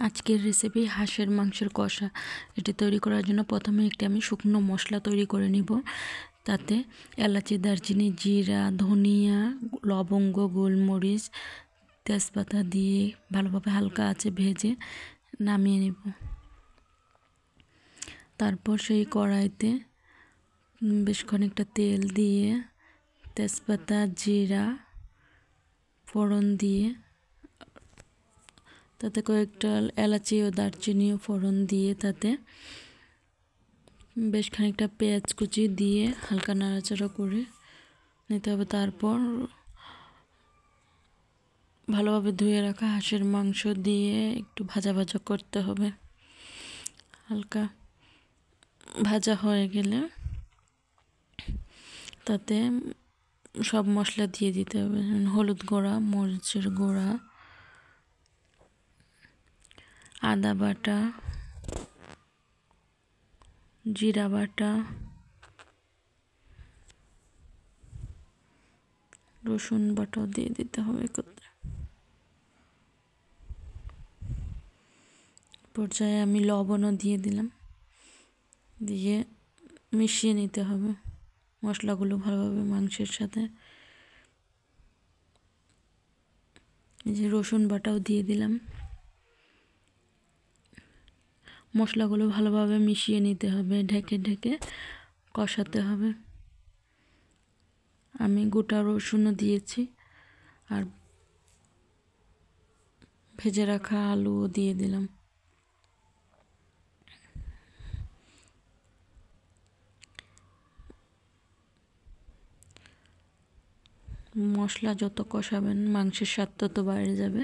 আজকের রেসিপি হাঁসের মাংসের কষা। এটি তৈরি করার জন্য প্রথমে আমি শুকনো মশলা তৈরি করে নিব। তাতে এলাচি, দারচিনি, জিরা, ধনিয়া, লবঙ্গ, গোলমরিচ, তেজপাতা দিয়ে ভালোভাবে হালকা আঁচে ভেজে নামিয়ে নিব। তারপর সেই কড়াইতে বেশ খানিকটা তেল দিয়ে তেজপাতা, জিরা ফোড়ন দিয়ে তাতে কয়েকটা এলাচি ও দারচিনিও ফোড়ন দিয়ে তাতে বেশ খানিকটা পেঁয়াজ কুচি দিয়ে হালকা নাড়াচাড়া করে নিতে হবে। তারপর ভালোভাবে ধুয়ে রাখা হাঁসের মাংস দিয়ে একটু ভাজা ভাজা করতে হবে। হালকা ভাজা হয়ে গেলে তাতে সব মশলা দিয়ে দিতে হবে। হলুদ গুঁড়া, মরিচের গুঁড়া, আদা বাটা, জিরা বাটা, রসুন বাটাও দিয়ে দিতে হবে। পর্যায়ে আমি লবণও দিয়ে দিলাম, দিয়ে মিশিয়ে নিতে হবে মশলাগুলো ভালোভাবে মাংসের সাথে। এই যে রসুন বাটাও দিয়ে দিলাম। মশলাগুলো ভালোভাবে মিশিয়ে নিতে হবে, ঢেকে ঢেকে কষাতে হবে। আমি গোটা রসুনও দিয়েছি আর ভেজে রাখা আলুও দিয়ে দিলাম। মশলা যত কষাবেন মাংসের স্বাদ তত বেড়ে যাবে,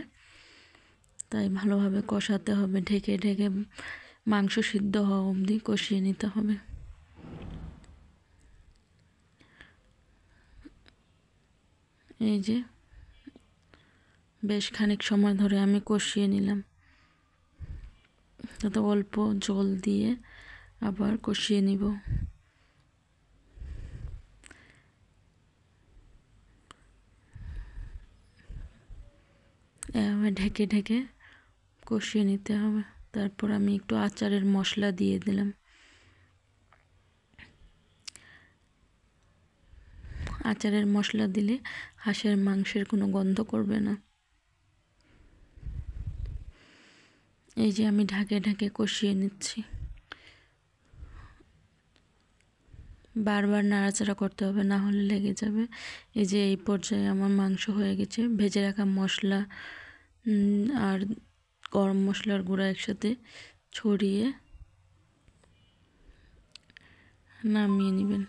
তাই ভালোভাবে কষাতে হবে। ঢেকে ঢেকে মাংস সিদ্ধ হওয়া অবধি কষিয়ে নিতে হবে। এই যে বেশ খানিক সময় ধরে আমি কষিয়ে নিলাম। তাতে অল্প জল দিয়ে আবার কষিয়ে নিব। এভাবে ঢেকে ঢেকে কষিয়ে নিতে হবে। তারপর আমি একটু আচারের মশলা দিয়ে দিলাম। আচারের মশলা দিলে হাঁসের মাংসের কোনো গন্ধ করবে না। এই যে আমি ঢাকে ঢাকে কষিয়ে নিচ্ছি। বারবার নাড়াচাড়া করতে হবে, না হলে লেগে যাবে। এই যে এই পর্যায়ে আমার মাংস হয়ে গেছে। ভেজে রাখা মশলা আর গরম মশলার গুঁড়া একসাথে ছড়িয়ে নামিয়ে নেবেন।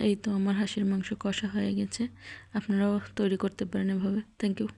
এই তো আমার হাঁসের মাংস কষা হয়ে গেছে। আপনারাও তৈরি করতে পারেন এভাবে। Thank you.